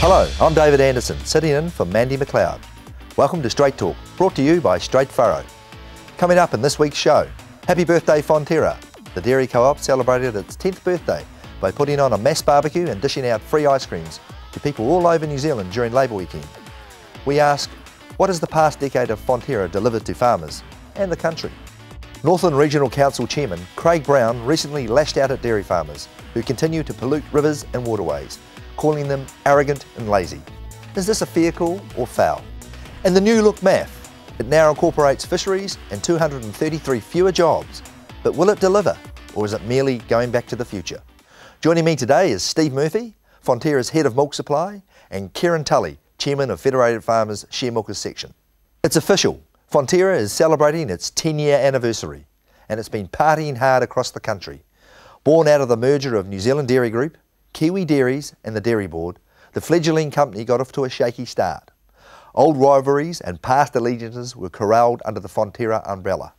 Hello, I'm David Anderson, sitting in for Mandy McLeod. Welcome to Straight Talk, brought to you by Straight Furrow. Coming up in this week's show, happy birthday Fonterra. The Dairy Co-op celebrated its 10th birthday by putting on a mass barbecue and dishing out free ice creams to people all over New Zealand during Labour weekend. We ask, what has the past decade of Fonterra delivered to farmers and the country? Northland Regional Council Chairman Craig Brown recently lashed out at dairy farmers who continue to pollute rivers and waterways, calling them arrogant and lazy. Is this a fair call or foul? And the new look MAF, it now incorporates fisheries and 233 fewer jobs. But will it deliver, or is it merely going back to the future? Joining me today is Steve Murphy, Fonterra's Head of Milk Supply, and Ciaran Tully, Chairman of Federated Farmers Share Milkers Section. It's official, Fonterra is celebrating its 10-year anniversary, and it's been partying hard across the country. Born out of the merger of New Zealand Dairy Group, Kiwi Dairies and the Dairy Board, the fledgling company got off to a shaky start. Old rivalries and past allegiances were corralled under the Fonterra umbrella.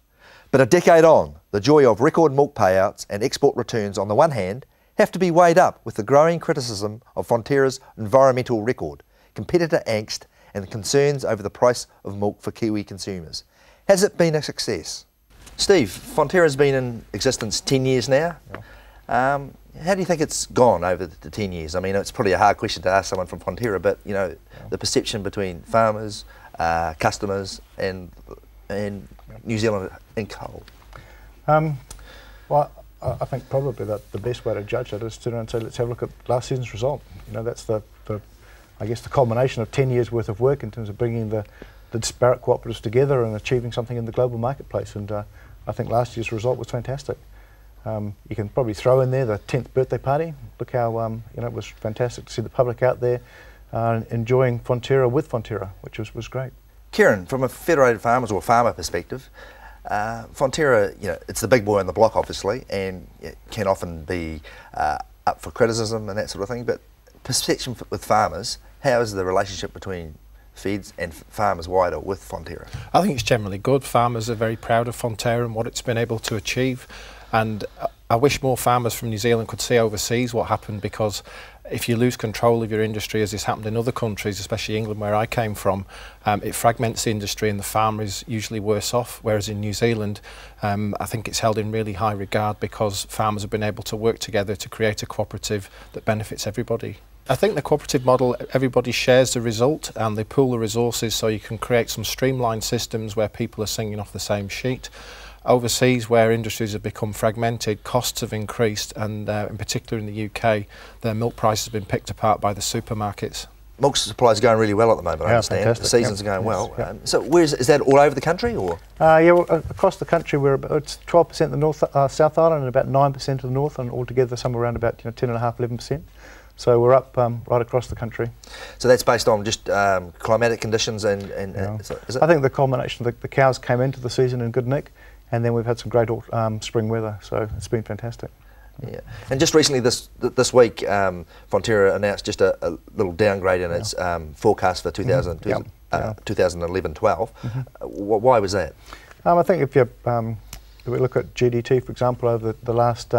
But a decade on, the joy of record milk payouts and export returns on the one hand have to be weighed up with the growing criticism of Fonterra's environmental record, competitor angst and concerns over the price of milk for Kiwi consumers. Has it been a success? Steve, Fonterra's been in existence 10 years now. Yeah. How do you think it's gone over the 10 years? I mean, it's probably a hard question to ask someone from Fonterra, but you know, the perception between farmers, customers, and New Zealand in coal. Well, I think probably that the best way to judge it is to turn around and say, let's have a look at last season's result. You know, that's I guess the culmination of 10 years worth of work in terms of bringing the disparate cooperatives together and achieving something in the global marketplace. And I think last year's result was fantastic. You can probably throw in there the 10th birthday party. Look how you know, it was fantastic to see the public out there enjoying Fonterra with Fonterra, which was great. Ciaran, from a Federated Farmers or farmer perspective, Fonterra, you know, it's the big boy on the block, obviously, and it can often be up for criticism and that sort of thing. But perception with farmers, how is the relationship between Feds and farmers wider with Fonterra? I think it's generally good. Farmers are very proud of Fonterra and what it's been able to achieve. And I wish more farmers from New Zealand could see overseas what happened, because if you lose control of your industry, as has happened in other countries, especially England where I came from, it fragments the industry and the farmer is usually worse off. Whereas in New Zealand, I think it's held in really high regard because farmers have been able to work together to create a cooperative that benefits everybody. I think the cooperative model, everybody shares the result and they pool the resources so you can create some streamlined systems where people are singing off the same sheet. Overseas, where industries have become fragmented, costs have increased, and in particular in the UK, their milk prices have been picked apart by the supermarkets. Milk supply is going really well at the moment, I understand. Fantastic. The season's going well. So is that all over the country, or? Yeah, well, across the country, it's 12% in the North, South Island and about 9% of the North, and altogether somewhere around about 10.5%, 11%. So we're up right across the country. So that's based on just climatic conditions and so is it? I think the culmination of the cows came into the season in good nick, and then we've had some great spring weather, so it's been fantastic. Yeah, and just recently this week, Fonterra announced just a little downgrade in its forecast for 2011-12. Why was that? I think if we look at GDT, for example, over the last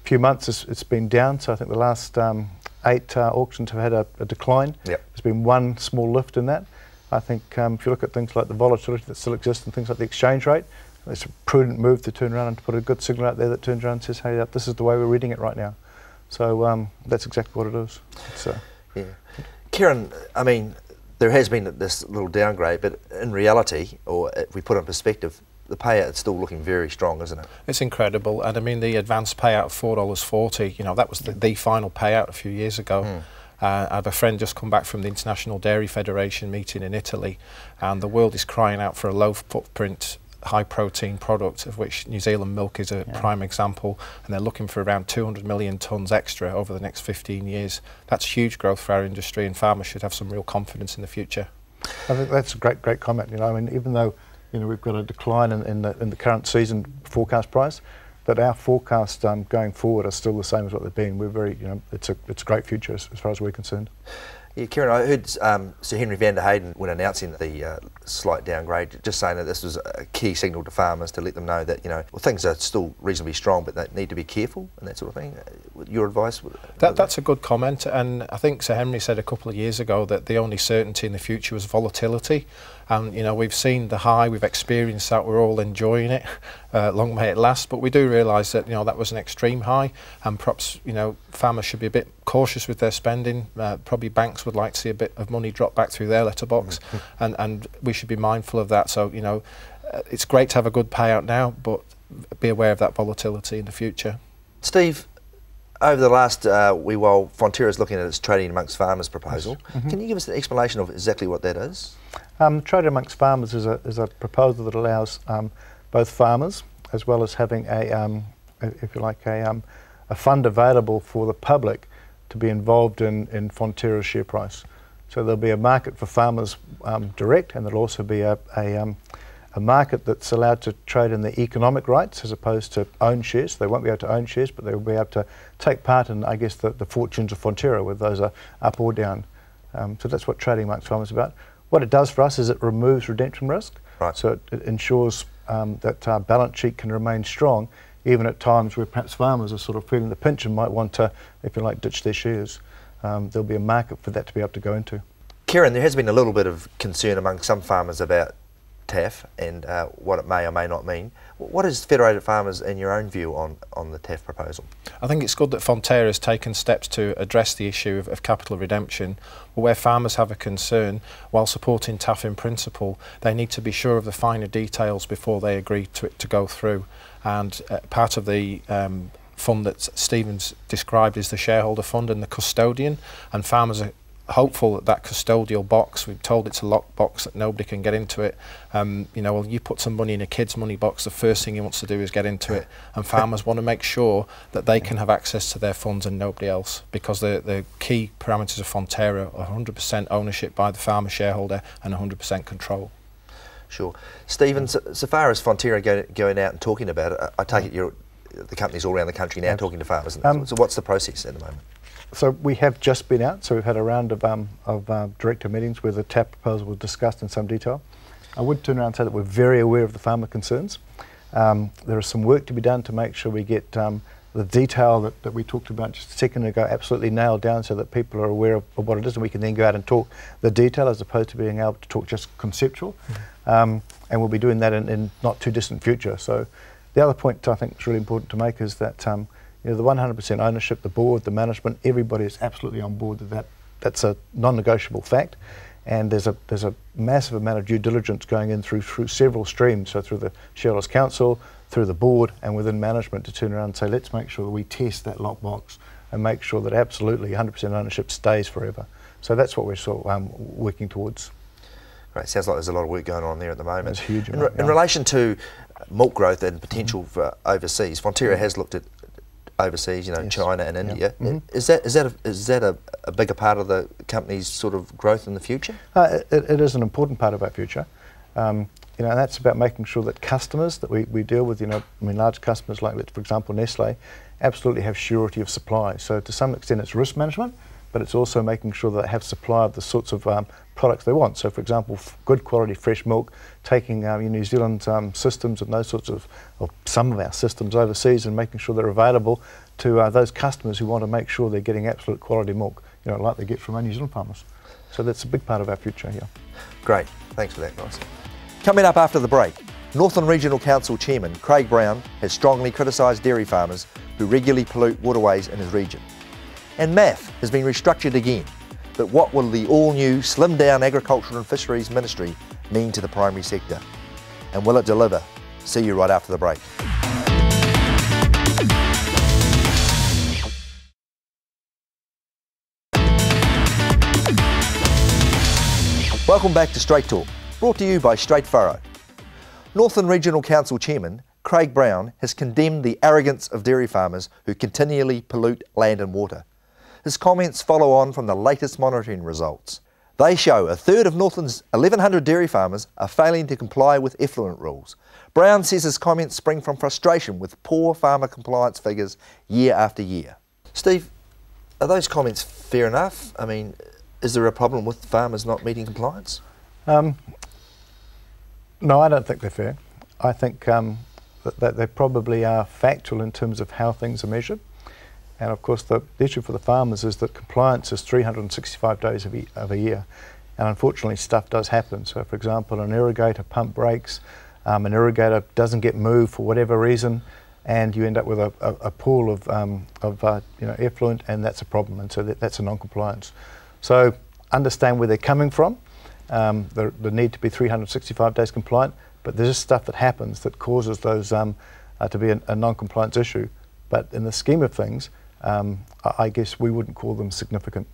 few months, it's been down. So I think the last 8 auctions have had a decline. Yep. There's been one small lift in that. I think if you look at things like the volatility that still exists and things like the exchange rate, it's a prudent move to turn around and to put a good signal out there that turns around and says, hey, this is the way we're reading it right now. So that's exactly what it is. Yeah. Ciaran, I mean, there has been this little downgrade, but in reality, or if we put it in perspective, the payout is still looking very strong, isn't it? It's incredible, and I mean the advanced payout of $4.40, you know, that was the final payout a few years ago. I have a friend just come back from the International Dairy Federation meeting in Italy, and the world is crying out for a low footprint, high protein product, of which New Zealand milk is a prime example, and they're looking for around 200 million tonnes extra over the next 15 years. That's huge growth for our industry, and farmers should have some real confidence in the future. I think that's a great comment. You know, I mean, even though we've got a decline in the current season forecast price, but our forecasts going forward are still the same as what they've been. We're very, it's a great future as far as we're concerned. Yeah, Ciaran, I heard Sir Henry van der Hayden, when announcing the slight downgrade, just saying that this was a key signal to farmers to let them know that, well, things are still reasonably strong, but they need to be careful and that sort of thing. Your advice? That's a good comment, and I think Sir Henry said a couple of years ago that the only certainty in the future was volatility. And we've seen the high, we've experienced that, we're all enjoying it, long may it last, but we do realise that that was an extreme high, and perhaps farmers should be a bit cautious with their spending. Probably banks would like to see a bit of money drop back through their letterbox, and we should be mindful of that. So it's great to have a good payout now, but be aware of that volatility in the future. Steve, over the last wee while, Fonterra's looking at its trading amongst farmers proposal. Can you give us an explanation of exactly what that is? Trade amongst farmers is a proposal that allows both farmers, as well as having if you like, a fund available for the public to be involved in Fonterra's share price. So there'll be a market for farmers direct, and there'll also be a market that's allowed to trade in the economic rights as opposed to own shares. They won't be able to own shares, but they'll be able to take part in, I guess, the fortunes of Fonterra, whether those are up or down. So that's what trading amongst farmers is about. What it does for us is it removes redemption risk. Right. So it ensures that our balance sheet can remain strong, even at times where perhaps farmers are sort of feeling the pinch and might want to, if you like, ditch their shares. There'll be a market for that to be able to go into. Ciaran, there has been a little bit of concern among some farmers about TAF and what it may or may not mean. What is Federated Farmers, in your own view, on the TAF proposal? I think it's good that Fonterra has taken steps to address the issue of capital redemption, but where farmers have a concern, while supporting TAF in principle, they need to be sure of the finer details before they agree to it to go through. And part of the fund that Stephen's described is the shareholder fund and the custodian, and farmers are hopeful that that custodial box, we've told it's a locked box that nobody can get into it. Well, you put some money in a kid's money box, the first thing he wants to do is get into it, and farmers want to make sure that they can have access to their funds and nobody else, because the key parameters of Fonterra are 100% ownership by the farmer shareholder and 100% control. Sure. Stephen, so far as Fonterra going out and talking about it, I take it the company's all around the country now talking to farmers. So what's the process at the moment? So we have just been out, so we've had a round of director meetings where the TAF proposal was discussed in some detail. I would turn around and say that we're very aware of the farmer concerns. There is some work to be done to make sure we get the detail that we talked about just a second ago absolutely nailed down, so that people are aware of what it is, and we can then go out and talk the detail as opposed to being able to talk just conceptual. And we'll be doing that in not too distant future. So the other point I think is really important to make is that the 100% ownership, the board, the management, everybody is absolutely on board with that. That's a non-negotiable fact, and there's a massive amount of due diligence going in through several streams, so through the Shareholders Council, through the board, and within management, to turn around and say, let's make sure that we test that lockbox and make sure that absolutely 100% ownership stays forever. So that's what we're sort of working towards. Right, sounds like there's a lot of work going on there at the moment. There's huge in amount, relation to milk growth and potential for overseas, Fonterra has looked at overseas, yes. China and India. Is that a bigger part of the company's sort of growth in the future? It is an important part of our future. And that's about making sure that customers that we deal with, large customers like, for example, Nestle, absolutely have surety of supply. So to some extent it's risk management, but it's also making sure that they have supply of the sorts of products they want. So for example, good quality fresh milk, taking New Zealand systems and those sorts of, or some of our systems overseas, and making sure they're available to those customers who want to make sure they're getting absolute quality milk, like they get from our New Zealand farmers. So that's a big part of our future here. Great, thanks for that, guys. Coming up after the break, Northern Regional Council Chairman Craig Brown has strongly criticised dairy farmers who regularly pollute waterways in his region. And MAF has been restructured again, but what will the all-new slimmed-down Agriculture and Fisheries Ministry mean to the primary sector? And will it deliver? See you right after the break. Welcome back to Straight Talk, brought to you by Straight Furrow. Northern Regional Council Chairman Craig Brown has condemned the arrogance of dairy farmers who continually pollute land and water. His comments follow on from the latest monitoring results. They show a third of Northern's 1,100 dairy farmers are failing to comply with effluent rules. Brown says his comments spring from frustration with poor farmer compliance figures year after year. Steve, are those comments fair enough? I mean, Is there a problem with farmers not meeting compliance? No, I don't think they're fair. I think that they probably are factual in terms of how things are measured. And of course the issue for the farmers is that compliance is 365 days of a year. And unfortunately stuff does happen. So for example, an irrigator pump breaks, an irrigator doesn't get moved for whatever reason, and you end up with a pool of effluent, and that's a problem, and so that's a non-compliance. So understand where they're coming from. The need to be 365 days compliant, but there's just stuff that happens that causes those to be a non-compliance issue. But in the scheme of things, I guess we wouldn't call them significant.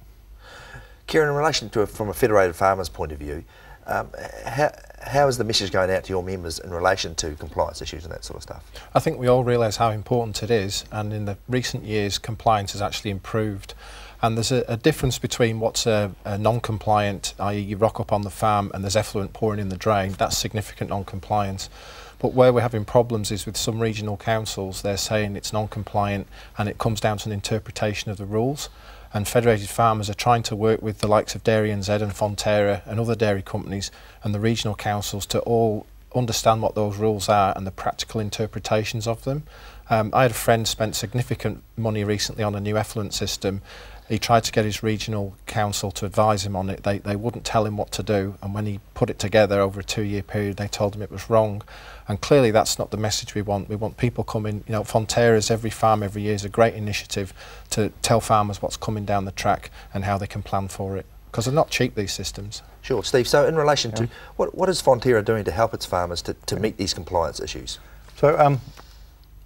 Ciaran, in relation to from a federated farmer's point of view, how is the message going out to your members in relation to compliance issues and that sort of stuff? I think we all realise how important it is, and in the recent years compliance has actually improved. And there's a difference between what's a non-compliant, i.e. you rock up on the farm and there's effluent pouring in the drain. That's significant non-compliance. But where we're having problems is with some regional councils. They're saying it's non-compliant and it comes down to an interpretation of the rules. And federated farmers are trying to work with the likes of Dairy NZ and Fonterra and other dairy companies and the regional councils to all understand what those rules are and the practical interpretations of them. I had a friend spent significant money recently on a new effluent system. He tried to get his regional council to advise him on it. They wouldn't tell him what to do, and when he put it together over a 2-year period, they told him it was wrong. And clearly that's not the message we want. We want people coming, you know, Fonterra's Every Farm Every Year is a great initiative to tell farmers what's coming down the track and how they can plan for it, because they're not cheap, these systems. Sure, Steve, so in relation to, what is Fonterra doing to help its farmers to meet these compliance issues? So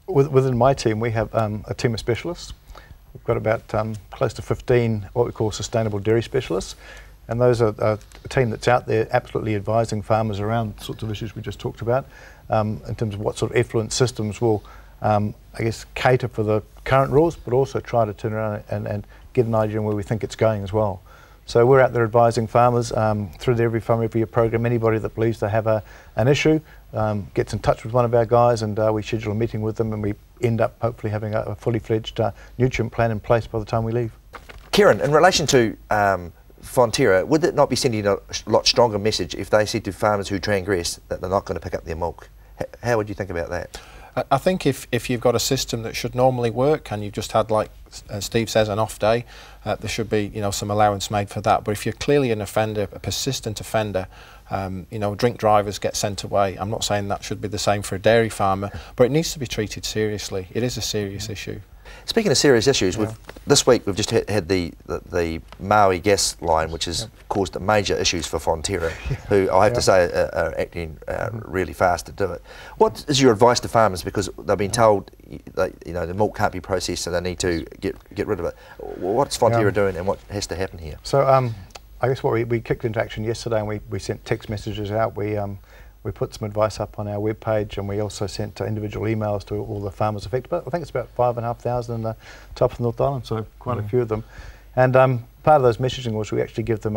within my team we have a team of specialists. We've got about close to 15 what we call sustainable dairy specialists, and those are a team that's out there absolutely advising farmers around the sorts of issues we just talked about, in terms of what sort of effluent systems will, I guess, cater for the current rules, but also try to turn around and get an idea on where we think it's going as well. So we're out there advising farmers through the Every Farm Every Year program. Anybody that believes they have an issue gets in touch with one of our guys, and we schedule a meeting with them, and we end up hopefully having a fully fledged nutrient plan in place by the time we leave. Ciaran, in relation to Fonterra, would it not be sending a lot stronger message if they said to farmers who transgress that they're not going to pick up their milk? How would you think about that? I think if you've got a system that should normally work and you've just had, like Steve says, an off day, there should be, you know, some allowance made for that. But if you're clearly an offender, a persistent offender, you know, drink drivers get sent away. I'm not saying that should be the same for a dairy farmer, but it needs to be treated seriously. It is a serious issue. Speaking of serious issues, this week we've just had the Maui gas line, which has caused major issues for Fonterra, who I have to say are acting really fast to do it. What is your advice to farmers, because they've been told that, you know, the milk can't be processed, so they need to get rid of it? What's Fonterra doing, and what has to happen here? So I guess what we kicked into action yesterday, and we sent text messages out. We put some advice up on our webpage, and we also sent individual emails to all the farmers affected. But I think it's about 5,500 in the top of the North Island, so quite a few of them. And part of those messaging was we actually give them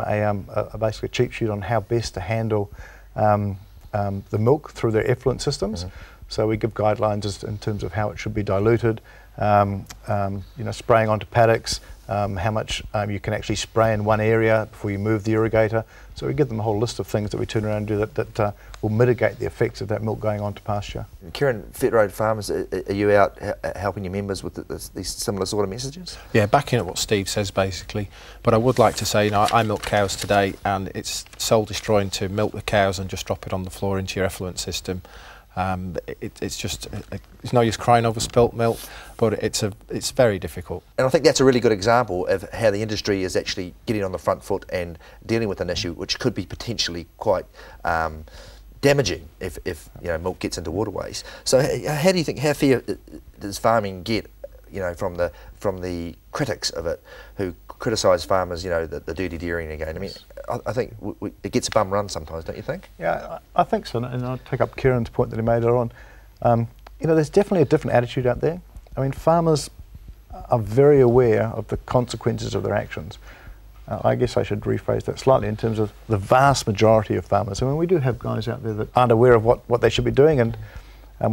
basically a cheat sheet on how best to handle the milk through their effluent systems. So we give guidelines in terms of how it should be diluted, you know, spraying onto paddocks, how much you can actually spray in one area before you move the irrigator. So we give them a whole list of things that we turn around and do that will mitigate the effects of that milk going on to pasture. Ciaran, federated farmers, are you out helping your members with these similar sort of messages? Yeah, backing up what Steve says basically, but I would like to say, you know, I milk cows today, and it's soul destroying to milk the cows and just drop it on the floor into your effluent system. It's just, it's no use crying over spilt milk, but it's very difficult. And I think that's a really good example of how the industry is actually getting on the front foot and dealing with an issue which could be potentially quite damaging if you know, milk gets into waterways. So how do you think, how fair does farming get, you know, from the critics of it who criticise farmers, you know, the dirty dairying again? I mean, I think it gets a bum run sometimes, don't you think? Yeah, I think so, and I'll take up Ciaran's point that he made earlier on. You know, there's definitely a different attitude out there. I mean, farmers are very aware of the consequences of their actions. I guess I should rephrase that slightly in terms of the vast majority of farmers. I mean, we do have guys out there that aren't aware of what they should be doing, and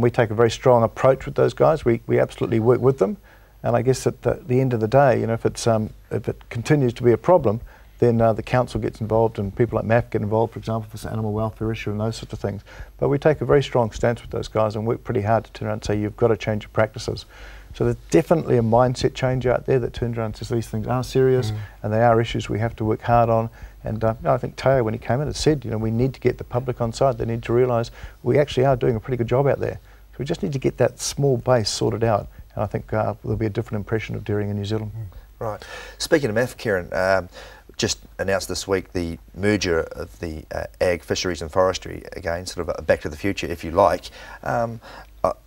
we take a very strong approach with those guys. We absolutely work with them, and I guess at the end of the day, you know, if it continues to be a problem, then the council gets involved and people like MAF get involved, for example, for an animal welfare issue and those sorts of things. But we take a very strong stance with those guys and work pretty hard to turn around and say, you've got to change your practices. So there's definitely a mindset change out there that turns around and says these things are serious and they are issues we have to work hard on. And I think Teo, when he came in, had said, we need to get the public on side. They need to realise we actually are doing a pretty good job out there. So we just need to get that small base sorted out. And I think there'll be a different impression of dairying in New Zealand. Right. Speaking of MAF, Ciaran, just announced this week the merger of the ag, fisheries and forestry, again, sort of a back to the future, if you like.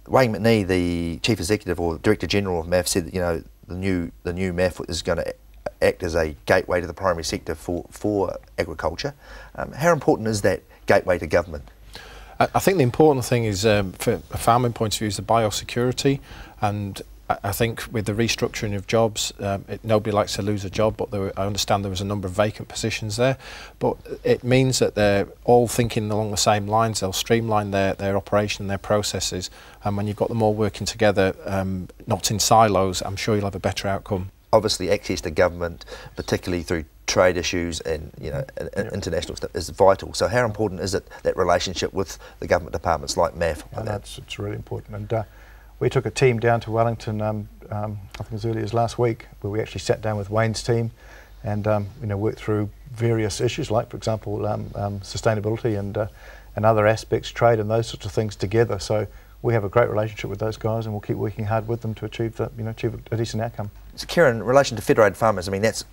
Wayne McNee, the Chief Executive or Director General of MAF, said that the new MAF is going to act as a gateway to the primary sector for agriculture. How important is that gateway to government? I think the important thing is, from a farming point of view, is the biosecurity, and I think with the restructuring of jobs, nobody likes to lose a job, but I understand there was a number of vacant positions there. But it means that they're all thinking along the same lines. They'll streamline their operation and their processes, and when you've got them all working together, not in silos, I'm sure you'll have a better outcome. Obviously, access to government, particularly through trade issues and international stuff, is vital. So how important is it, that relationship with the government departments like MAF? It's really important. And we took a team down to Wellington, I think as early as last week, where we actually sat down with Wayne's team and worked through various issues, like, for example, sustainability and other aspects, trade and those sorts of things together. So we have a great relationship with those guys, and we'll keep working hard with them to achieve a decent outcome. So, Ciaran, in relation to federated farmers, I mean, that's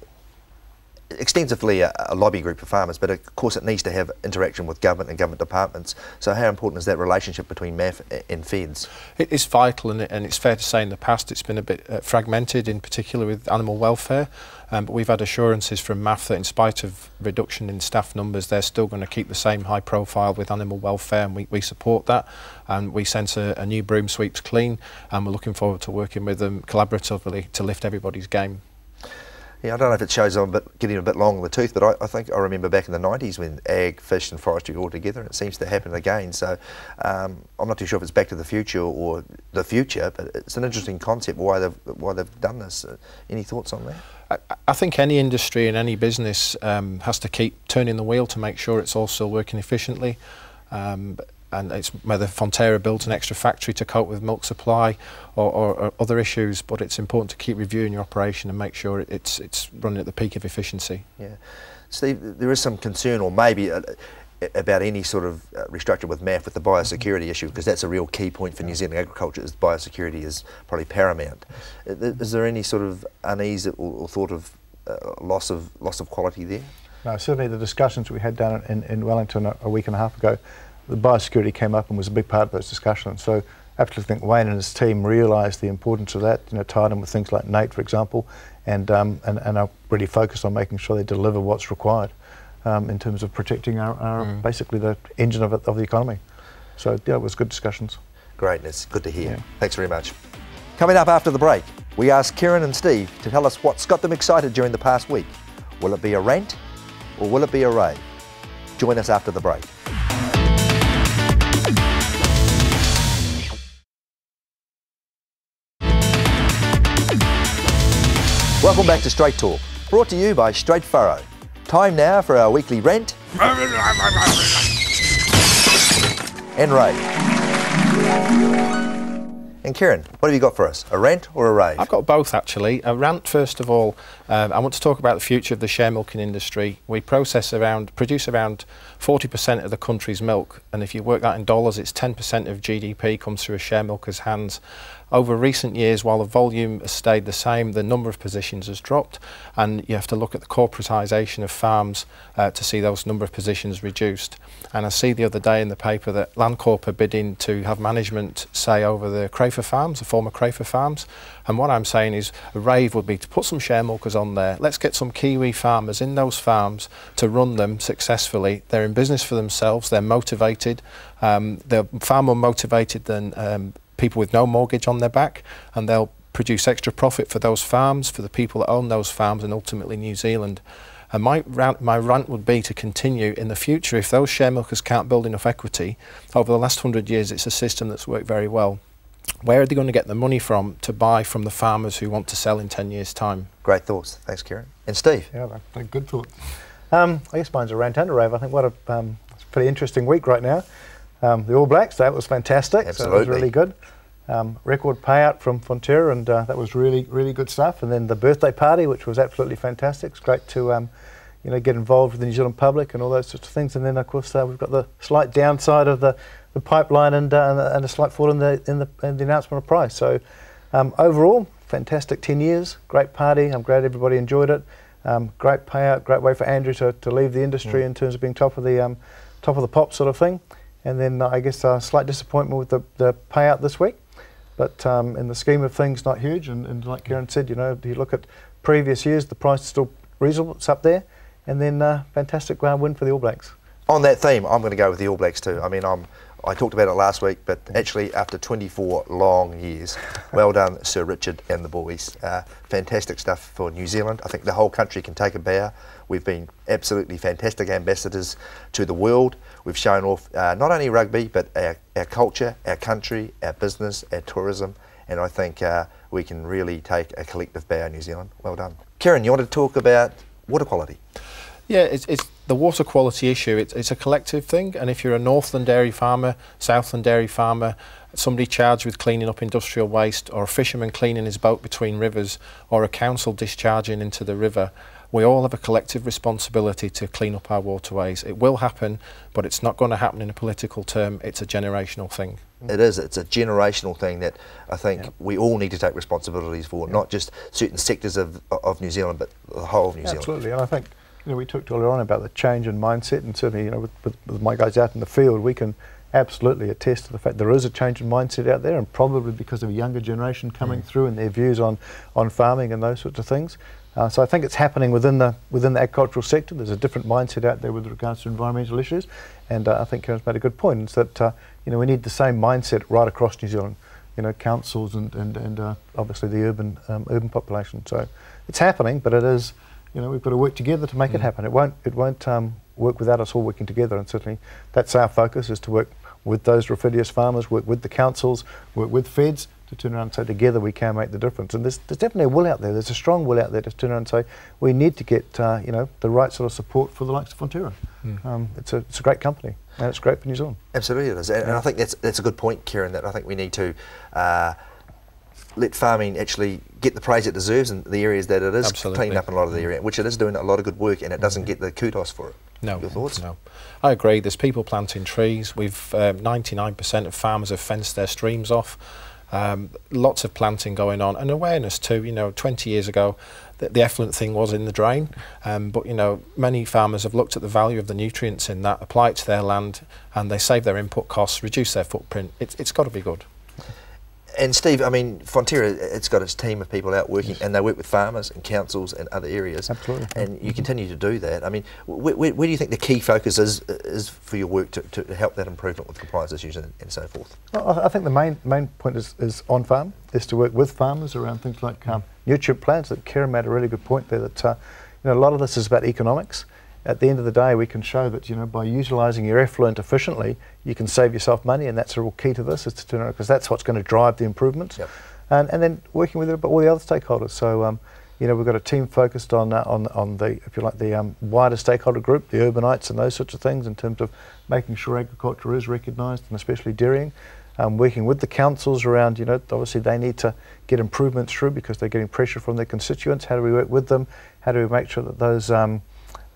extensively a lobby group of farmers, but of course it needs to have interaction with government and government departments. So how important is that relationship between MAF and Feds? It is vital, and it's fair to say in the past it's been a bit fragmented, in particular with animal welfare. But we've had assurances from MAF that in spite of reduction in staff numbers, they're still going to keep the same high profile with animal welfare, and we support that. And we sense a new broom sweeps clean, and we're looking forward to working with them collaboratively to lift everybody's game. Yeah, I don't know if it shows I'm getting a bit long in the tooth, but I think I remember back in the 90s when ag, fish and forestry were all together, and it seems to happen again. So I'm not too sure if it's back to the future or the future, but it's an interesting concept why they've done this. Any thoughts on that? I think any industry and any business has to keep turning the wheel to make sure it's all still working efficiently. And it's whether Fonterra built an extra factory to cope with milk supply or other issues, but it's important to keep reviewing your operation and make sure it's running at the peak of efficiency. Yeah. Steve, there is some concern, or maybe about any sort of restructure with MAF with the biosecurity issue, because that's a real key point for New Zealand agriculture, is biosecurity is probably paramount. Is there any sort of unease or thought of loss of quality there? No, certainly the discussions we had down in Wellington a week and a half ago, the biosecurity came up and was a big part of those discussions. So I absolutely think Wayne and his team realised the importance of that, tied in with things like NATE, for example, and are really focused on making sure they deliver what's required in terms of protecting our basically the engine of the economy. So yeah, it was good discussions. Great, it's good to hear. Yeah. Thanks very much. Coming up after the break, we asked Ciaran and Steve to tell us what's got them excited during the past week. Will it be a rant or will it be a rave? Join us after the break. Welcome back to Straight Talk, brought to you by Straight Furrow. Time now for our weekly rant and rave. And Ciaran, what have you got for us? A rant or a rave? I've got both, actually. A rant, first of all. I want to talk about the future of the share milking industry. We produce around 40% of the country's milk, and if you work that in dollars, it's 10% of GDP comes through a share milker's hands. Over recent years, while the volume has stayed the same, the number of positions has dropped, and you have to look at the corporatisation of farms to see those number of positions reduced. And I see the other day in the paper that Landcorp are bidding to have management say over the Crayford farms, the former Crayford farms. And what I'm saying is a rave would be to put some share milkers on there. Let's get some Kiwi farmers in those farms to run them successfully. They're in business for themselves, they're motivated, they're far more motivated than people with no mortgage on their back, and they'll produce extra profit for those farms, for the people that own those farms, and ultimately New Zealand. And my rant would be to continue in the future. If those share milkers can't build enough equity, over the last 100 years it's a system that's worked very well. where are they going to get the money from to buy from the farmers who want to sell in 10 years' time? Great thoughts. Thanks, Ciaran. And Steve? Yeah, they're good thoughts. I guess mine's a rant and a rave. I think what it's a pretty interesting week right now. The All Blacks, that was fantastic. Absolutely. So it was really good. Record payout from Fonterra, and that was really, really good stuff. And then the birthday party, which was absolutely fantastic. It's great to get involved with the New Zealand public and all those sorts of things. And then, of course, we've got the slight downside of the pipeline and a slight fall in the announcement of price. So overall, fantastic 10 years, great party. I'm glad everybody enjoyed it. Great payout, great way for Andrew to leave the industry in terms of being top of the pop sort of thing. And then I guess a slight disappointment with the payout this week. But in the scheme of things, not huge. And like Ciaran said, if you look at previous years, the price is still reasonable. It's up there. And then fantastic win for the All Blacks. On that theme, I'm going to go with the All Blacks too. I mean, I talked about it last week, but actually after 24 long years, well done Sir Richard and the boys. Fantastic stuff for New Zealand. I think the whole country can take a bow. We've been absolutely fantastic ambassadors to the world. We've shown off not only rugby, but our culture, our country, our business, our tourism, and I think we can really take a collective bow in New Zealand. Well done. Ciaran, you want to talk about water quality? Yeah, it's the water quality issue. It's a collective thing, and if you're a Northland dairy farmer, Southland dairy farmer, somebody charged with cleaning up industrial waste, or a fisherman cleaning his boat between rivers, or a council discharging into the river, we all have a collective responsibility to clean up our waterways. It will happen, but it's not going to happen in a political term. It's a generational thing. It is. It's a generational thing that I think we all need to take responsibilities for, not just certain sectors of New Zealand, but the whole of New Zealand. Absolutely, and I think we talked earlier on about the change in mindset, and certainly with my guys out in the field, we can absolutely attest to the fact there is a change in mindset out there, and probably because of a younger generation coming through and their views on farming and those sorts of things. So I think it's happening within the agricultural sector. There's a different mindset out there with regards to environmental issues, and I think Ciaran's made a good point. It's that we need the same mindset right across New Zealand. Councils and obviously the urban population. So it's happening, but it is. We've got to work together to make it happen. It won't work without us all working together, and certainly that's our focus, is to work with those Raphidius farmers, work with the councils, work with feds, to turn around and say together we can make the difference. And there's definitely a will out there. There's a strong will out there to turn around and say we need to get the right sort of support for the likes of Fonterra. It's a great company, and it's great for New Zealand. Absolutely it is, and I think that's a good point, Ciaran, that I think we need to let farming actually get the praise it deserves in the areas that it is cleaning up in a lot of the area, which it is doing a lot of good work, and it doesn't get the kudos for it. No. Your thoughts? No. I agree. There's people planting trees. We've 99% of farmers have fenced their streams off. Lots of planting going on, and awareness too. 20 years ago, the effluent thing was in the drain, but many farmers have looked at the value of the nutrients in that, apply it to their land, and they save their input costs, reduce their footprint. It's got to be good. And Steve, I mean, Fonterra, it's got its team of people out working, and they work with farmers and councils and other areas. Absolutely. And you continue to do that. I mean, where do you think the key focus is for your work to help that improvement with compliance issues and so forth? Well, I think the main point is on farm, is to work with farmers around things like nutrient plans. That Ciaran made a really good point there, that a lot of this is about economics. At the end of the day, we can show that by utilising your effluent efficiently, you can save yourself money, and that's a real key to this, is to turn around, because that's what's going to drive the improvements. Yep. And then working with all the other stakeholders. So we've got a team focused on the, if you like, the wider stakeholder group, the urbanites and those sorts of things, in terms of making sure agriculture is recognised, and especially dairying. Working with the councils around, obviously they need to get improvements through because they're getting pressure from their constituents. How do we work with them? How do we make sure that those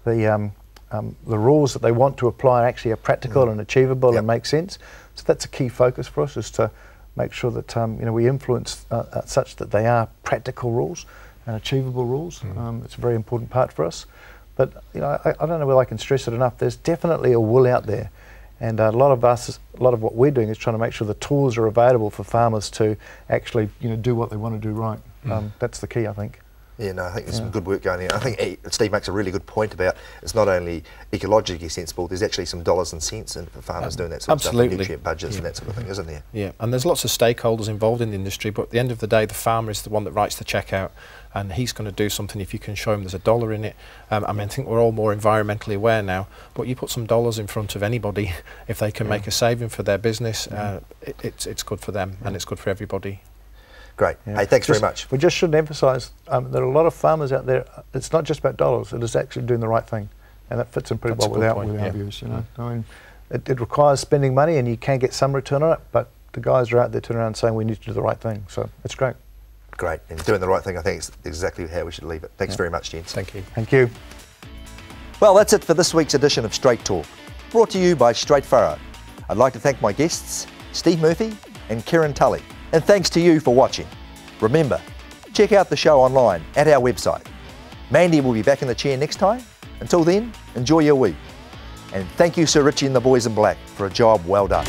the rules that they want to apply actually are practical and achievable and make sense? So that's a key focus for us, is to make sure that we influence such that they are practical rules and achievable rules. It's a very important part for us. But I don't know whether I can stress it enough. There's definitely a will out there, and a lot of what we're doing is trying to make sure the tools are available for farmers to actually do what they want to do right. That's the key, I think. Yeah, no, I think there's some good work going on. I think Steve makes a really good point about it's not only ecologically sensible, there's actually some dollars and cents in for farmers doing that sort of stuff, nutrient budgets and that sort of thing, isn't there? Yeah, and there's lots of stakeholders involved in the industry, but at the end of the day, the farmer is the one that writes the cheque out, and he's going to do something if you can show him there's a dollar in it. I mean, I think we're all more environmentally aware now, but you put some dollars in front of anybody, if they can make a saving for their business, it's good for them and it's good for everybody. Great. Hey, thanks very much. We just should emphasise that a lot of farmers out there, it's not just about dollars, it is actually doing the right thing. And that fits in pretty well with our views. You know? I mean, it requires spending money and you can get some return on it, but the guys are out there turning around saying we need to do the right thing. So it's great. Great. And doing the right thing, I think, is exactly how we should leave it. Thanks very much, gents. Thank you. Thank you. Well, that's it for this week's edition of Straight Talk, brought to you by Straight Furrow. I'd like to thank my guests, Steve Murphy and Ciaran Tully. And thanks to you for watching. Remember, check out the show online at our website. Mandy will be back in the chair next time. Until then, enjoy your week. And thank you, Sir Richie and the boys in black, for a job well done.